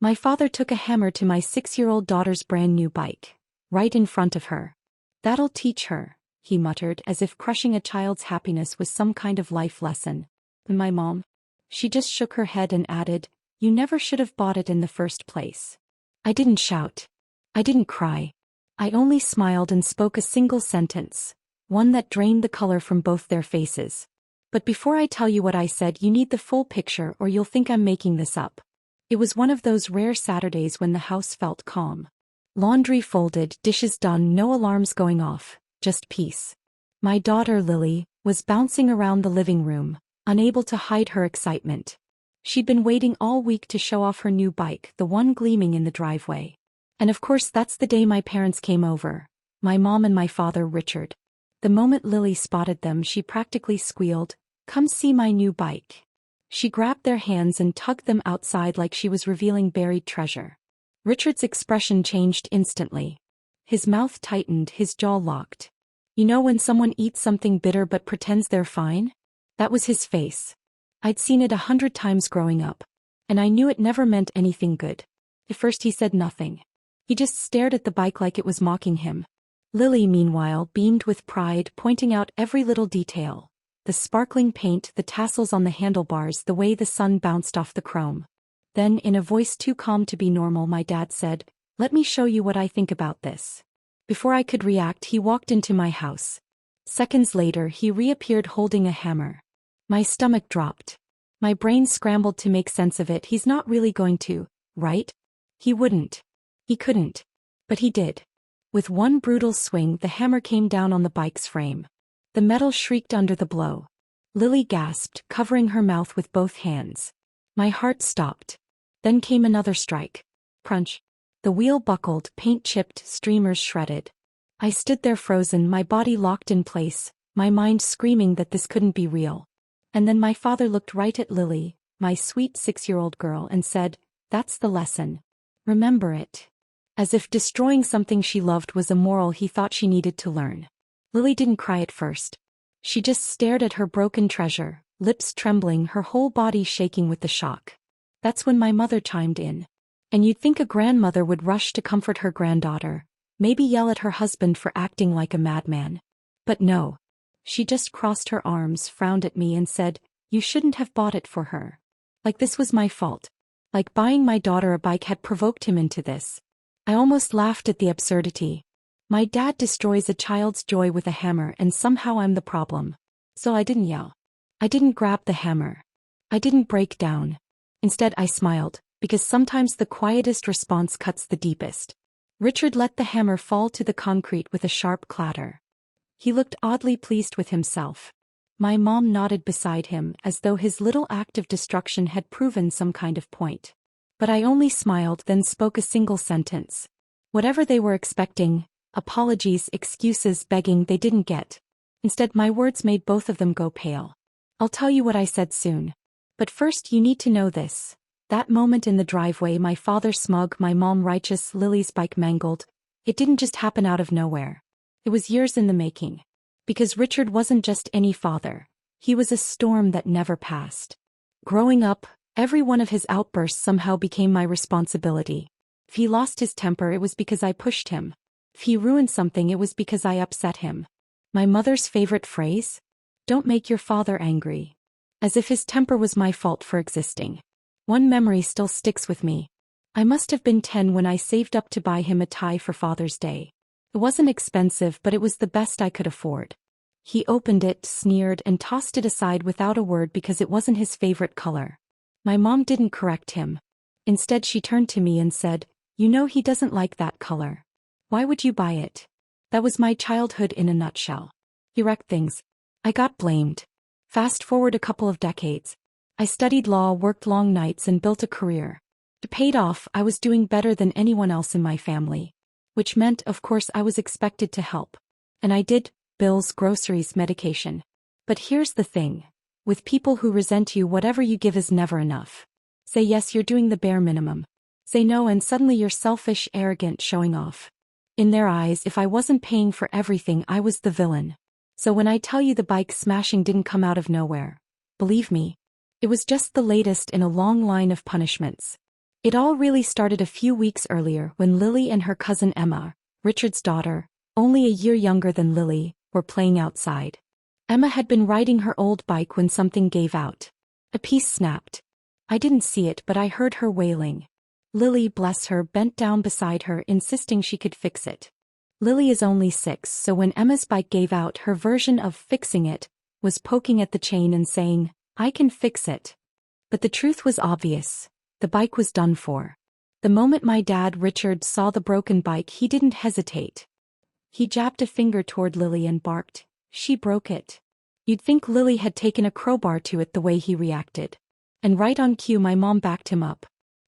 My father took a hammer to my 6-year-old daughter's brand new bike. Right in front of her. "That'll teach her," he muttered as if crushing a child's happiness was some kind of life lesson. And my mom? She just shook her head and added, "You never should have bought it in the first place." I didn't shout. I didn't cry. I only smiled and spoke a single sentence, one that drained the color from both their faces. But before I tell you what I said, you need the full picture or you'll think I'm making this up. It was one of those rare Saturdays when the house felt calm. Laundry folded, dishes done, no alarms going off, just peace. My daughter Lily was bouncing around the living room, unable to hide her excitement. She'd been waiting all week to show off her new bike, the one gleaming in the driveway. And of course that's the day my parents came over, my mom and my father Richard. The moment Lily spotted them, she practically squealed, "Come see my new bike." She grabbed their hands and tugged them outside like she was revealing buried treasure. Richard's expression changed instantly. His mouth tightened, his jaw locked. You know when someone eats something bitter but pretends they're fine? That was his face. I'd seen it 100 times growing up. And I knew it never meant anything good. At first he said nothing. He just stared at the bike like it was mocking him. Lily, meanwhile, beamed with pride, pointing out every little detail. The sparkling paint, the tassels on the handlebars, the way the sun bounced off the chrome. Then, in a voice too calm to be normal, my dad said, "Let me show you what I think about this." Before I could react, he walked into my house. Seconds later, he reappeared holding a hammer. My stomach dropped. My brain scrambled to make sense of it. He's not really going to, right? He wouldn't. He couldn't. But he did. With one brutal swing, the hammer came down on the bike's frame. The metal shrieked under the blow. Lily gasped, covering her mouth with both hands. My heart stopped. Then came another strike. Crunch. The wheel buckled, paint chipped, streamers shredded. I stood there frozen, my body locked in place, my mind screaming that this couldn't be real. And then my father looked right at Lily, my sweet 6-year-old girl, and said, "That's the lesson. Remember it." As if destroying something she loved was a moral he thought she needed to learn. Lily didn't cry at first. She just stared at her broken treasure, lips trembling, her whole body shaking with the shock. That's when my mother chimed in. And you'd think a grandmother would rush to comfort her granddaughter, maybe yell at her husband for acting like a madman. But no. She just crossed her arms, frowned at me and said, "You shouldn't have bought it for her." Like this was my fault. Like buying my daughter a bike had provoked him into this. I almost laughed at the absurdity. My dad destroys a child's joy with a hammer and somehow I'm the problem. So I didn't yell. I didn't grab the hammer. I didn't break down. Instead I smiled, because sometimes the quietest response cuts the deepest. Richard let the hammer fall to the concrete with a sharp clatter. He looked oddly pleased with himself. My mom nodded beside him as though his little act of destruction had proven some kind of point. But I only smiled, then spoke a single sentence. Whatever they were expecting, apologies, excuses, begging, they didn't get. Instead, my words made both of them go pale. I'll tell you what I said soon. But first you need to know this. That moment in the driveway, my father smug, my mom righteous, Lily's bike mangled, it didn't just happen out of nowhere. It was years in the making. Because Richard wasn't just any father. He was a storm that never passed. Growing up, every one of his outbursts somehow became my responsibility. If he lost his temper, it was because I pushed him. If he ruined something, it was because I upset him. My mother's favorite phrase? "Don't make your father angry." As if his temper was my fault for existing. One memory still sticks with me. I must have been 10 when I saved up to buy him a tie for Father's Day. It wasn't expensive, but it was the best I could afford. He opened it, sneered, and tossed it aside without a word because it wasn't his favorite color. My mom didn't correct him. Instead, she turned to me and said, "You know he doesn't like that color. Why would you buy it?" That was my childhood in a nutshell. He wrecked things. I got blamed. Fast forward a couple of decades. I studied law, worked long nights, and built a career. It paid off. I was doing better than anyone else in my family. Which meant, of course, I was expected to help. And I did. Bills, groceries, medication. But here's the thing. With people who resent you, whatever you give is never enough. Say yes, you're doing the bare minimum. Say no, and suddenly you're selfish, arrogant, showing off. In their eyes, if I wasn't paying for everything, I was the villain. So when I tell you the bike smashing didn't come out of nowhere, believe me, it was just the latest in a long line of punishments. It all really started a few weeks earlier when Lily and her cousin Emma, Richard's daughter, only a year younger than Lily, were playing outside. Emma had been riding her old bike when something gave out. A piece snapped. I didn't see it, but I heard her wailing. Lily, bless her, bent down beside her, insisting she could fix it. Lily is only 6, so when Emma's bike gave out, her version of fixing it was poking at the chain and saying, "I can fix it." But the truth was obvious. The bike was done for. The moment my dad, Richard, saw the broken bike, he didn't hesitate. He jabbed a finger toward Lily and barked, "She broke it." You'd think Lily had taken a crowbar to it the way he reacted. And right on cue, my mom backed him up.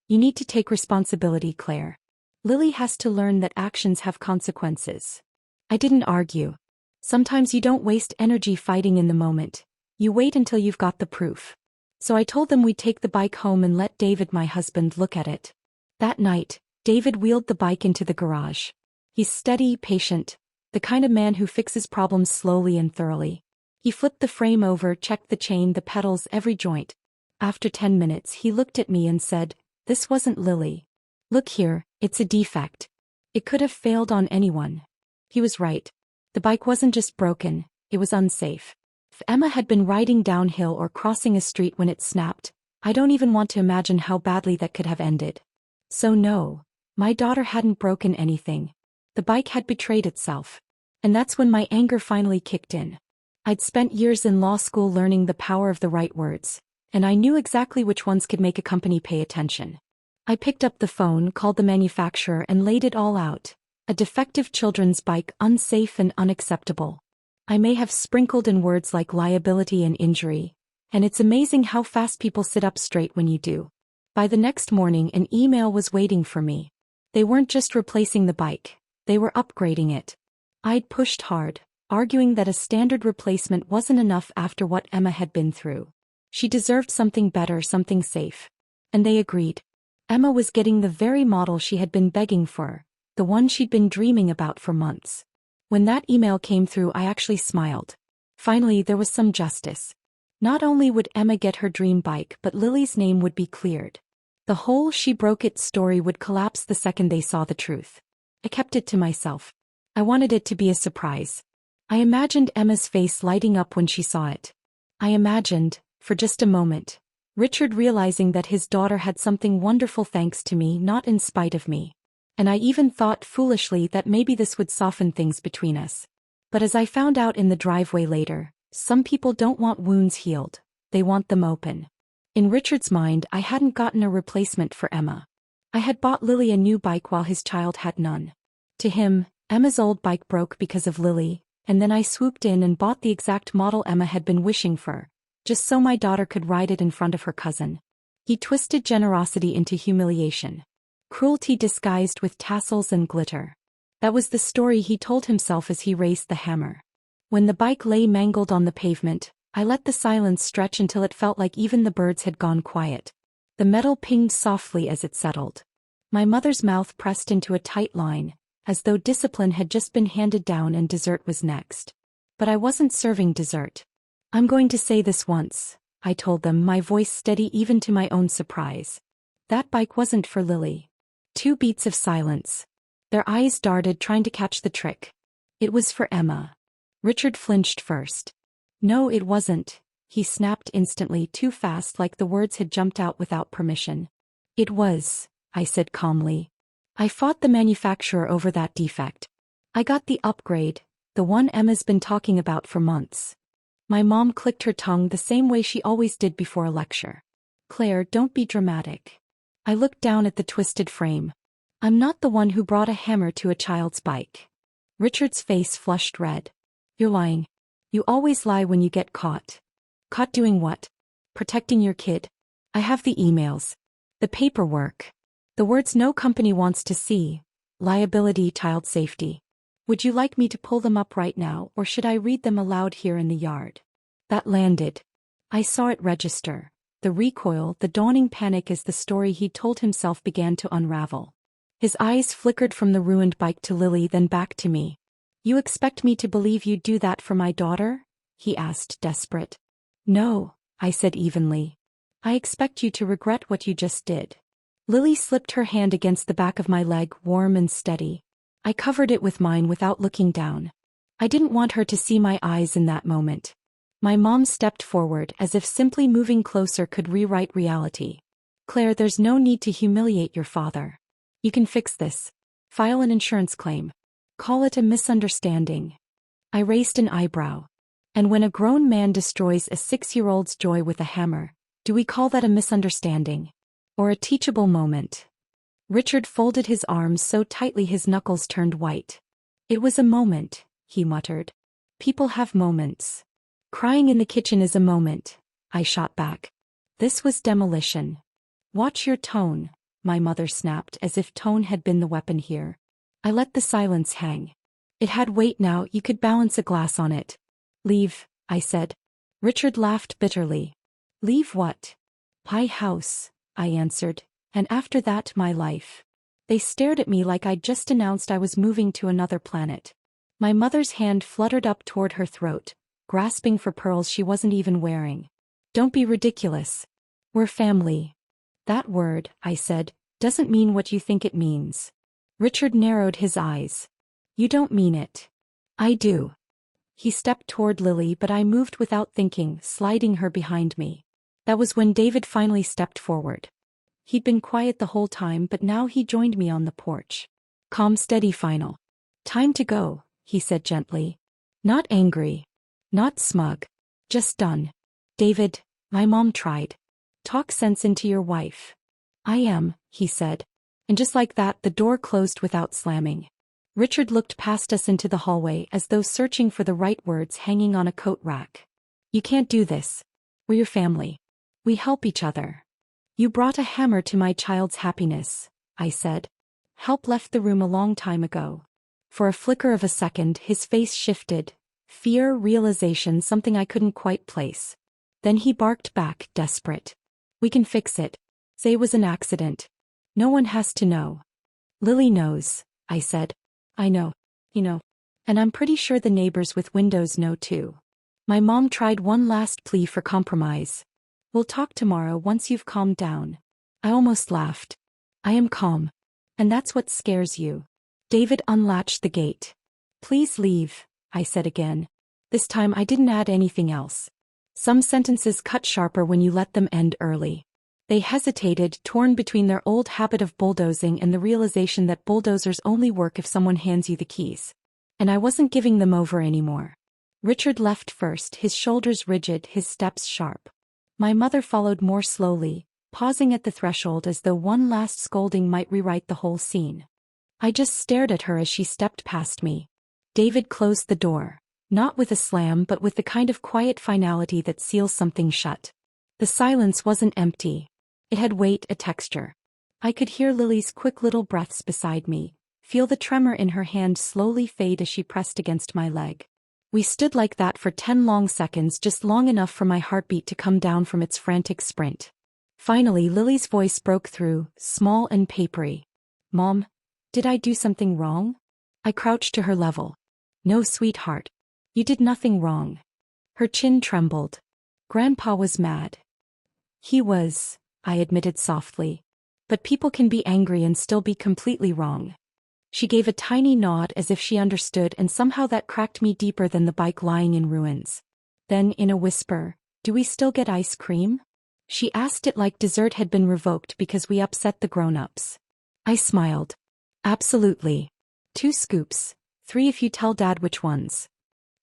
"You need to take responsibility, Claire. Lily has to learn that actions have consequences." I didn't argue. Sometimes you don't waste energy fighting in the moment. You wait until you've got the proof. So I told them we'd take the bike home and let David, my husband, look at it. That night, David wheeled the bike into the garage. He's steady, patient, the kind of man who fixes problems slowly and thoroughly. He flipped the frame over, checked the chain, the pedals, every joint. After 10 minutes, he looked at me and said, "This wasn't Lily. Look here, it's a defect. It could have failed on anyone." He was right. The bike wasn't just broken, it was unsafe. If Emma had been riding downhill or crossing a street when it snapped, I don't even want to imagine how badly that could have ended. So no, my daughter hadn't broken anything. The bike had betrayed itself. And that's when my anger finally kicked in. I'd spent years in law school learning the power of the right words, and I knew exactly which ones could make a company pay attention. I picked up the phone, called the manufacturer, and laid it all out. A defective children's bike, unsafe and unacceptable. I may have sprinkled in words like liability and injury, and it's amazing how fast people sit up straight when you do. By the next morning, an email was waiting for me. They weren't just replacing the bike, they were upgrading it. I'd pushed hard, arguing that a standard replacement wasn't enough after what Emma had been through. She deserved something better, something safe. And they agreed. Emma was getting the very model she had been begging for, the one she'd been dreaming about for months. When that email came through, I actually smiled. Finally, there was some justice. Not only would Emma get her dream bike, but Lily's name would be cleared. The whole "she broke it" story would collapse the second they saw the truth. I kept it to myself. I wanted it to be a surprise. I imagined Emma's face lighting up when she saw it. I imagined, for just a moment, Richard realizing that his daughter had something wonderful thanks to me, not in spite of me. And I even thought foolishly that maybe this would soften things between us. But as I found out in the driveway later, some people don't want wounds healed, they want them open. In Richard's mind, I hadn't gotten a replacement for Emma. I had bought Lily a new bike while his child had none. To him, Emma's old bike broke because of Lily, and then I swooped in and bought the exact model Emma had been wishing for, just so my daughter could ride it in front of her cousin. He twisted generosity into humiliation. Cruelty disguised with tassels and glitter. That was the story he told himself as he raised the hammer. When the bike lay mangled on the pavement, I let the silence stretch until it felt like even the birds had gone quiet. The metal pinged softly as it settled. My mother's mouth pressed into a tight line, as though discipline had just been handed down and dessert was next. But I wasn't serving dessert. "I'm going to say this once," I told them, my voice steady even to my own surprise. "That bike wasn't for Lily." 2 beats of silence. Their eyes darted, trying to catch the trick. "It was for Emma." Richard flinched first. "No, it wasn't," he snapped instantly, too fast, like the words had jumped out without permission. "It was," I said calmly. "I fought the manufacturer over that defect. I got the upgrade, the one Emma's been talking about for months." My mom clicked her tongue the same way she always did before a lecture. "Claire, don't be dramatic." I looked down at the twisted frame. "I'm not the one who brought a hammer to a child's bike." Richard's face flushed red. "You're lying. You always lie when you get caught." "Caught doing what?" "Protecting your kid. I have the emails. The paperwork. The words no company wants to see. Liability, child safety. Would you like me to pull them up right now, or should I read them aloud here in the yard?" That landed. I saw it register. The recoil, the dawning panic as the story he'd told himself began to unravel. His eyes flickered from the ruined bike to Lily, then back to me. "You expect me to believe you'd do that for my daughter?" he asked, desperate. "No," I said evenly. "I expect you to regret what you just did." Lily slipped her hand against the back of my leg, warm and steady. I covered it with mine without looking down. I didn't want her to see my eyes in that moment. My mom stepped forward as if simply moving closer could rewrite reality. Claire, there's no need to humiliate your father. You can fix this. File an insurance claim. Call it a misunderstanding. I raised an eyebrow. And when a grown man destroys a 6-year-old's joy with a hammer, do we call that a misunderstanding? Or a teachable moment? Richard folded his arms so tightly his knuckles turned white. It was a moment, he muttered. People have moments. Crying in the kitchen is a moment, I shot back. This was demolition. Watch your tone, my mother snapped as if tone had been the weapon here. I let the silence hang. It had weight now, you could balance a glass on it. Leave, I said. Richard laughed bitterly. Leave what? My house, I answered, and after that my life. They stared at me like I'd just announced I was moving to another planet. My mother's hand fluttered up toward her throat, grasping for pearls she wasn't even wearing. Don't be ridiculous. We're family. That word, I said, doesn't mean what you think it means. Richard narrowed his eyes. You don't mean it. I do. He stepped toward Lily, but I moved without thinking, sliding her behind me. That was when David finally stepped forward. He'd been quiet the whole time, but now he joined me on the porch. Calm, steady, final. Time to go, he said gently. Not angry. Not smug. Just done. David, my mom tried. Talk sense into your wife. I am, he said. And just like that, the door closed without slamming. Richard looked past us into the hallway as though searching for the right words hanging on a coat rack. You can't do this. We're your family. We help each other. You brought a hammer to my child's happiness, I said. Help left the room a long time ago. For a flicker of a second, his face shifted. Fear, realization, something I couldn't quite place. Then he barked back, desperate. We can fix it. Say it was an accident. No one has to know. Lily knows, I said. I know. You know. And I'm pretty sure the neighbors with windows know too. My mom tried one last plea for compromise. We'll talk tomorrow once you've calmed down. I almost laughed. I am calm. And that's what scares you. David unlatched the gate. Please leave, I said again. This time I didn't add anything else. Some sentences cut sharper when you let them end early. They hesitated, torn between their old habit of bulldozing and the realization that bulldozers only work if someone hands you the keys. And I wasn't giving them over anymore. Richard left first, his shoulders rigid, his steps sharp. My mother followed more slowly, pausing at the threshold as though one last scolding might rewrite the whole scene. I just stared at her as she stepped past me. David closed the door, not with a slam but with the kind of quiet finality that seals something shut. The silence wasn't empty. It had weight, a texture. I could hear Lily's quick little breaths beside me, feel the tremor in her hand slowly fade as she pressed against my leg. We stood like that for 10 long seconds, just long enough for my heartbeat to come down from its frantic sprint. Finally, Lily's voice broke through, small and papery. Mom, did I do something wrong? I crouched to her level. No, sweetheart. You did nothing wrong. Her chin trembled. Grandpa was mad. He was, I admitted softly. But people can be angry and still be completely wrong. She gave a tiny nod as if she understood, and somehow that cracked me deeper than the bike lying in ruins. Then, in a whisper, do we still get ice cream? She asked it like dessert had been revoked because we upset the grown-ups. I smiled. Absolutely. 2 scoops, 3 if you tell Dad which ones.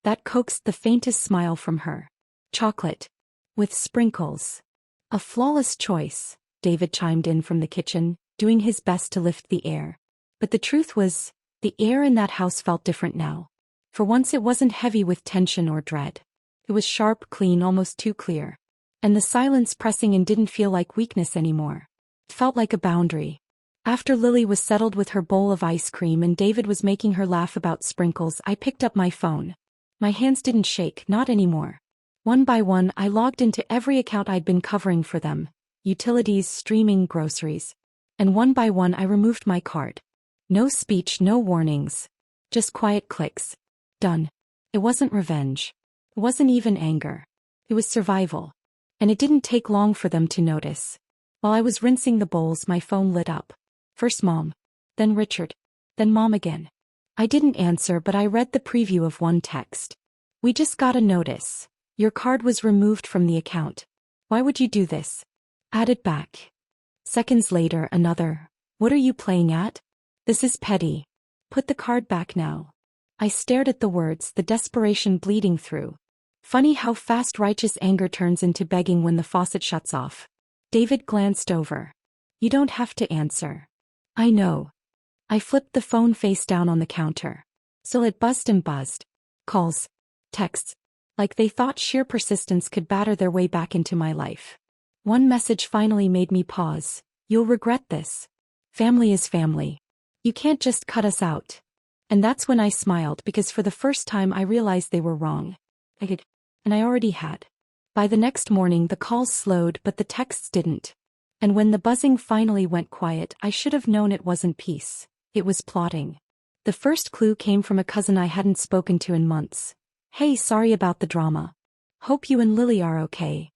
That coaxed the faintest smile from her. Chocolate. With sprinkles. A flawless choice, David chimed in from the kitchen, doing his best to lift the air. But the truth was, the air in that house felt different now. For once it wasn't heavy with tension or dread. It was sharp, clean, almost too clear. And the silence pressing in didn't feel like weakness anymore. It felt like a boundary. After Lily was settled with her bowl of ice cream and David was making her laugh about sprinkles, I picked up my phone. My hands didn't shake, not anymore. One by one, I logged into every account I'd been covering for them. Utilities, streaming, groceries. And one by one I removed my card. No speech, no warnings. Just quiet clicks. Done. It wasn't revenge. It wasn't even anger. It was survival. And it didn't take long for them to notice. While I was rinsing the bowls, my phone lit up. First Mom. Then Richard. Then Mom again. I didn't answer, but I read the preview of one text. We just got a notice. Your card was removed from the account. Why would you do this? Add it back. Seconds later, another. What are you playing at? This is petty. Put the card back now. I stared at the words, the desperation bleeding through. Funny how fast righteous anger turns into begging when the faucet shuts off. David glanced over. You don't have to answer. I know. I flipped the phone face down on the counter. So it buzzed and buzzed. Calls. Texts. Like they thought sheer persistence could batter their way back into my life. One message finally made me pause. You'll regret this. Family is family. You can't just cut us out. And that's when I smiled, because for the first time I realized they were wrong. And I already had. By the next morning the calls slowed, but the texts didn't. And when the buzzing finally went quiet, I should have known it wasn't peace. It was plotting. The first clue came from a cousin I hadn't spoken to in months. Hey, sorry about the drama. Hope you and Lily are okay.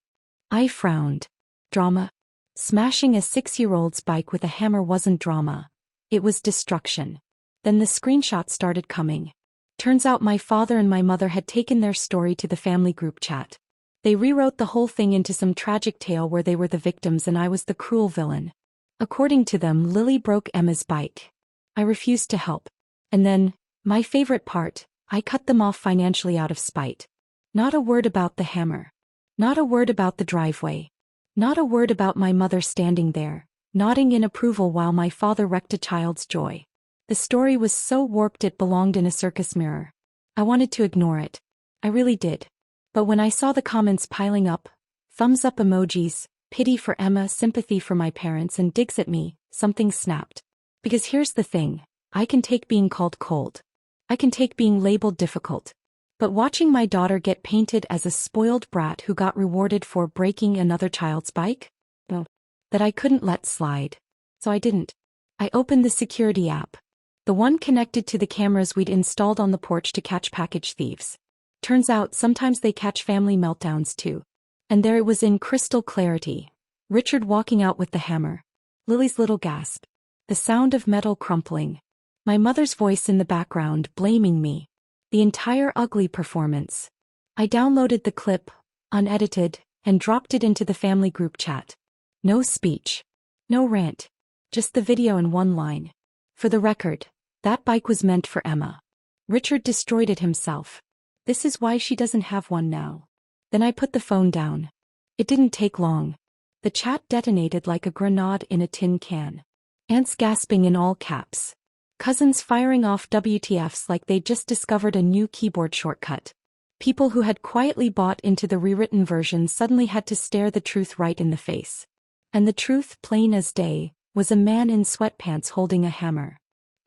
I frowned. Drama? Smashing a 6-year-old's bike with a hammer wasn't drama. It was destruction. Then the screenshots started coming. Turns out my father and my mother had taken their story to the family group chat. They rewrote the whole thing into some tragic tale where they were the victims and I was the cruel villain. According to them, Lily broke Emma's bike. I refused to help. And then, my favorite part, I cut them off financially out of spite. Not a word about the hammer. Not a word about the driveway. Not a word about my mother standing there, nodding in approval while my father wrecked a child's joy. The story was so warped it belonged in a circus mirror. I wanted to ignore it. I really did. But when I saw the comments piling up, thumbs up emojis, pity for Emma, sympathy for my parents, and digs at me, something snapped. Because here's the thing, I can take being called cold. I can take being labeled difficult. But watching my daughter get painted as a spoiled brat who got rewarded for breaking another child's bike? No. That I couldn't let slide. So I didn't. I opened the security app. The one connected to the cameras we'd installed on the porch to catch package thieves. Turns out sometimes they catch family meltdowns too. And there it was in crystal clarity. Richard walking out with the hammer. Lily's little gasp. The sound of metal crumpling. My mother's voice in the background blaming me. The entire ugly performance. I downloaded the clip, unedited, and dropped it into the family group chat. No speech. No rant. Just the video in one line. For the record, that bike was meant for Emma. Richard destroyed it himself. This is why she doesn't have one now. Then I put the phone down. It didn't take long. The chat detonated like a grenade in a tin can. Aunts gasping in all caps. Cousins firing off WTFs like they'd just discovered a new keyboard shortcut. People who had quietly bought into the rewritten version suddenly had to stare the truth right in the face. And the truth, plain as day, was a man in sweatpants holding a hammer.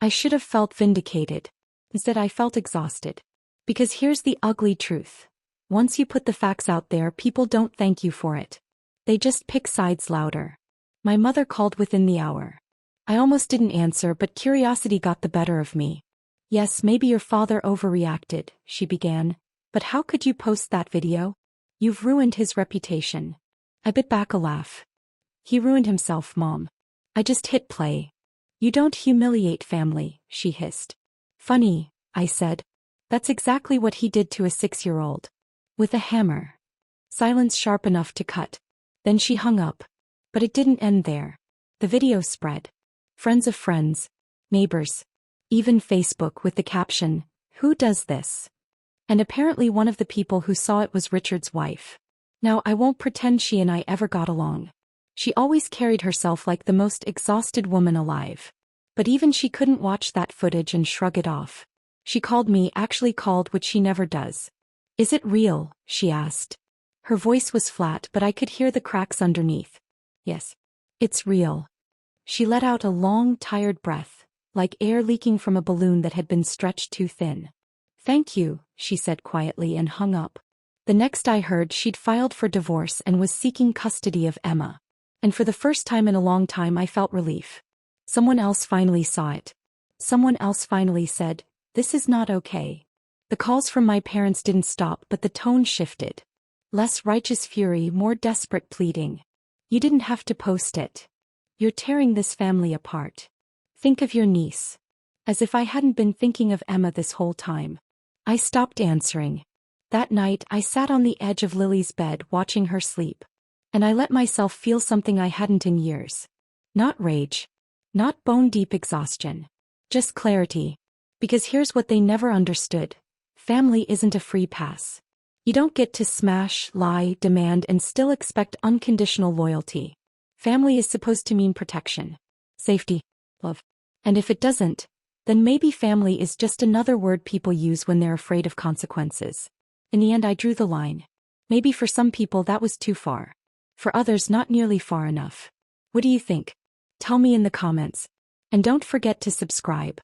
I should have felt vindicated. Instead I felt exhausted. Because here's the ugly truth. Once you put the facts out there, people don't thank you for it. They just pick sides louder. My mother called within the hour. I almost didn't answer, but curiosity got the better of me. Yes, maybe your father overreacted, she began. But how could you post that video? You've ruined his reputation. I bit back a laugh. He ruined himself, Mom. I just hit play. You don't humiliate family, she hissed. Funny, I said. That's exactly what he did to a 6-year-old. With a hammer. Silence sharp enough to cut. Then she hung up. But it didn't end there. The video spread. Friends of friends. Neighbors. Even Facebook with the caption, "Who does this?" And apparently one of the people who saw it was Richard's wife. Now I won't pretend she and I ever got along. She always carried herself like the most exhausted woman alive. But even she couldn't watch that footage and shrug it off. She called me, actually called, which she never does. Is it real? She asked. Her voice was flat, but I could hear the cracks underneath. Yes. It's real. She let out a long, tired breath, like air leaking from a balloon that had been stretched too thin. Thank you, she said quietly and hung up. The next I heard, she'd filed for divorce and was seeking custody of Emma. And for the first time in a long time I felt relief. Someone else finally saw it. Someone else finally said, "This is not okay." The calls from my parents didn't stop, but the tone shifted. Less righteous fury, more desperate pleading. You didn't have to post it. You're tearing this family apart. Think of your niece. As if I hadn't been thinking of Emma this whole time. I stopped answering. That night I sat on the edge of Lily's bed watching her sleep. And I let myself feel something I hadn't in years. Not rage. Not bone-deep exhaustion. Just clarity. Because here's what they never understood. Family isn't a free pass. You don't get to smash, lie, demand and still expect unconditional loyalty. Family is supposed to mean protection, safety, love. And if it doesn't, then maybe family is just another word people use when they're afraid of consequences. In the end I drew the line. Maybe for some people that was too far. For others not nearly far enough. What do you think? Tell me in the comments. And don't forget to subscribe.